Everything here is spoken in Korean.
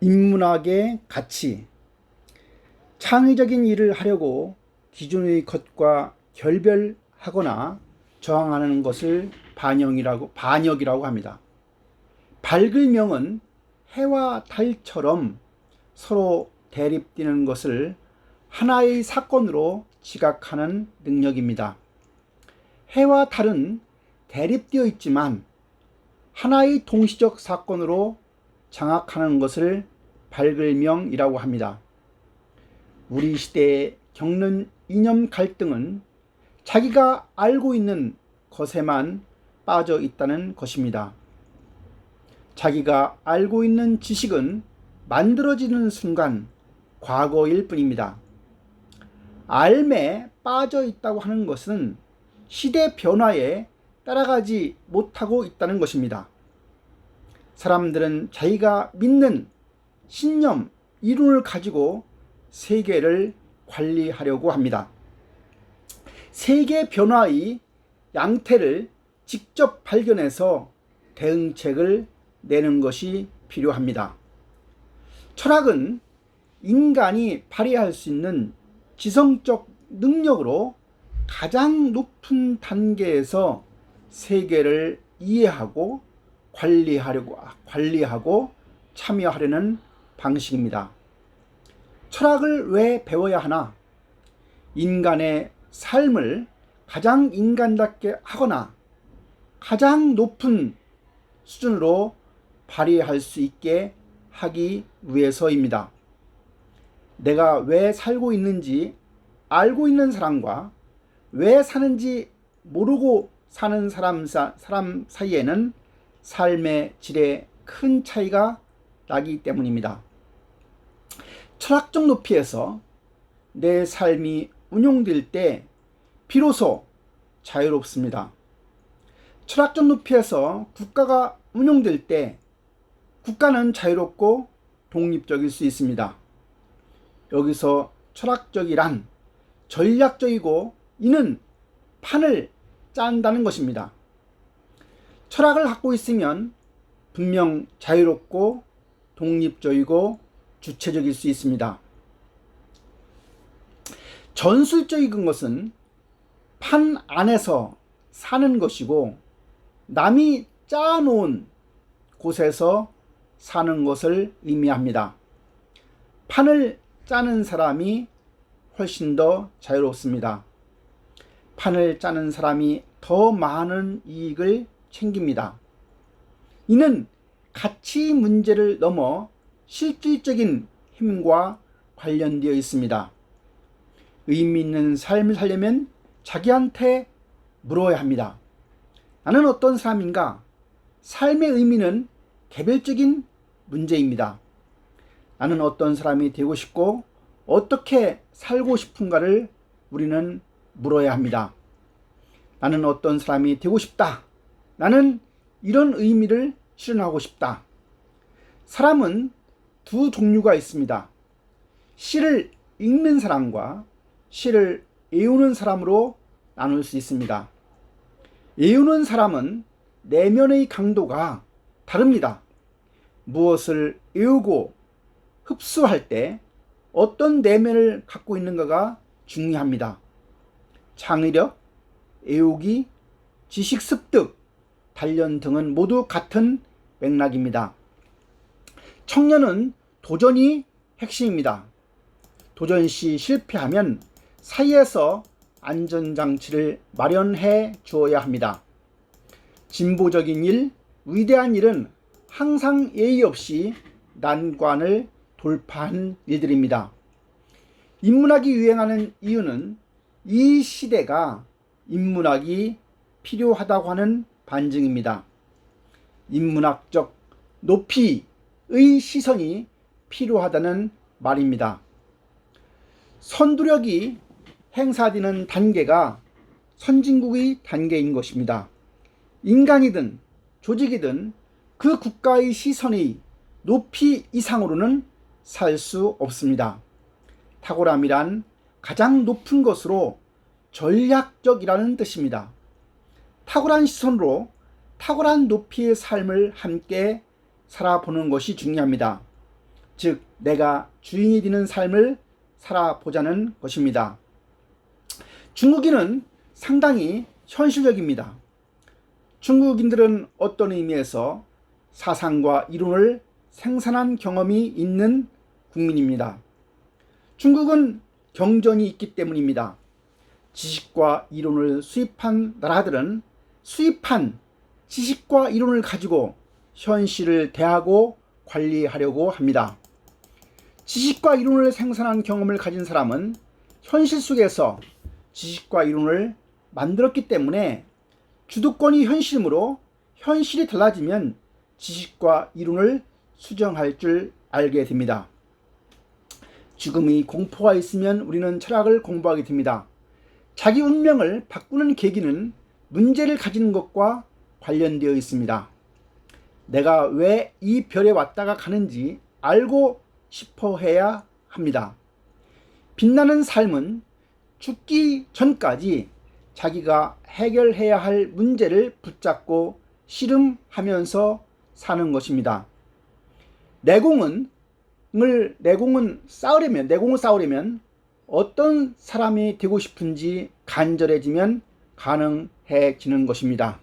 인문학의 가치, 창의적인 일을 하려고 기존의 것과 결별하거나 저항하는 것을 반역이라고 합니다. 밝을 명은 해와 달처럼 서로 대립되는 것을 하나의 사건으로 지각하는 능력입니다. 해와 달은 대립되어 있지만 하나의 동시적 사건으로 장악하는 것을 밝을명이라고 합니다. 우리 시대에 겪는 이념 갈등은 자기가 알고 있는 것에만 빠져 있다는 것입니다. 자기가 알고 있는 지식은 만들어지는 순간 과거일 뿐입니다. 알에 빠져 있다고 하는 것은 시대 변화에 따라가지 못하고 있다는 것입니다. 사람들은 자기가 믿는 신념, 이론을 가지고 세계를 관리하려고 합니다. 세계 변화의 양태를 직접 발견해서 대응책을 내는 것이 필요합니다. 철학은 인간이 발휘할 수 있는 지성적 능력으로 가장 높은 단계에서 세계를 이해하고 관리하고 참여하려는 방식입니다. 철학을 왜 배워야 하나? 인간의 삶을 가장 인간답게 하거나 가장 높은 수준으로 발휘할 수 있게 하기 위해서입니다. 내가 왜 살고 있는지 알고 있는 사람과 왜 사는지 모르고 사는 사람 사이에는 삶의 질에 큰 차이가 나기 때문입니다. 철학적 높이에서 내 삶이 운용될 때 비로소 자유롭습니다. 철학적 높이에서 국가가 운용될 때 국가는 자유롭고 독립적일 수 있습니다. 여기서 철학적이란 전략적이고 이는 판을 짠다는 것입니다. 철학을 갖고 있으면 분명 자유롭고 독립적이고 주체적일 수 있습니다. 전술적인 것은 판 안에서 사는 것이고 남이 짜놓은 곳에서 사는 것을 의미합니다. 판을 짜는 사람이 훨씬 더 자유롭습니다. 판을 짜는 사람이 더 많은 이익을 챙깁니다. 이는 가치 문제를 넘어 실질적인 힘과 관련되어 있습니다. 의미 있는 삶을 살려면 자기한테 물어야 합니다. 나는 어떤 사람인가? 삶의 의미는 개별적인 문제입니다. 나는 어떤 사람이 되고 싶고 어떻게 살고 싶은가를 우리는 물어야 합니다. 나는 어떤 사람이 되고 싶다. 나는 이런 의미를 실현하고 싶다. 사람은 두 종류가 있습니다. 시를 읽는 사람과 시를 외우는 사람으로 나눌 수 있습니다. 외우는 사람은 내면의 강도가 다릅니다. 무엇을 외우고 흡수할 때 어떤 내면을 갖고 있는가가 중요합니다. 창의력, 외우기, 지식 습득, 단련 등은 모두 같은 맥락입니다. 청년은 도전이 핵심입니다. 도전 시 실패하면 사이에서 안전장치를 마련해 주어야 합니다. 진보적인 일, 위대한 일은 항상 예의 없이 난관을 돌파한 일들입니다. 인문학이 유행하는 이유는 이 시대가 인문학이 필요하다고 하는 반증입니다. 인문학적 높이의 시선이 필요하다는 말입니다. 선두력이 행사되는 단계가 선진국의 단계인 것입니다. 인간이든 조직이든 그 국가의 시선의 높이 이상으로는 살 수 없습니다. 탁월함이란 가장 높은 것으로 전략적이라는 뜻입니다. 탁월한 시선으로 탁월한 높이의 삶을 함께 살아보는 것이 중요합니다. 즉 내가 주인이 되는 삶을 살아보자는 것입니다. 중국인은 상당히 현실적입니다. 중국인들은 어떤 의미에서 사상과 이론을 생산한 경험이 있는 국민입니다. 중국은 경전이 있기 때문입니다. 지식과 이론을 수입한 나라들은 수입한 지식과 이론을 가지고 현실을 대하고 관리하려고 합니다. 지식과 이론을 생산한 경험을 가진 사람은 현실 속에서 지식과 이론을 만들었기 때문에 주도권이 현실이므로 현실이 달라지면 지식과 이론을 수정할 줄 알게 됩니다. 죽음의 공포가 있으면 우리는 철학을 공부하게 됩니다. 자기 운명을 바꾸는 계기는 문제를 가지는 것과 관련되어 있습니다. 내가 왜 이 별에 왔다가 가는지 알고 싶어 해야 합니다. 빛나는 삶은 죽기 전까지 자기가 해결해야 할 문제를 붙잡고 씨름하면서 사는 것입니다. 내공을 쌓으려면 어떤 사람이 되고 싶은지 간절해지면 가능해지는 것입니다.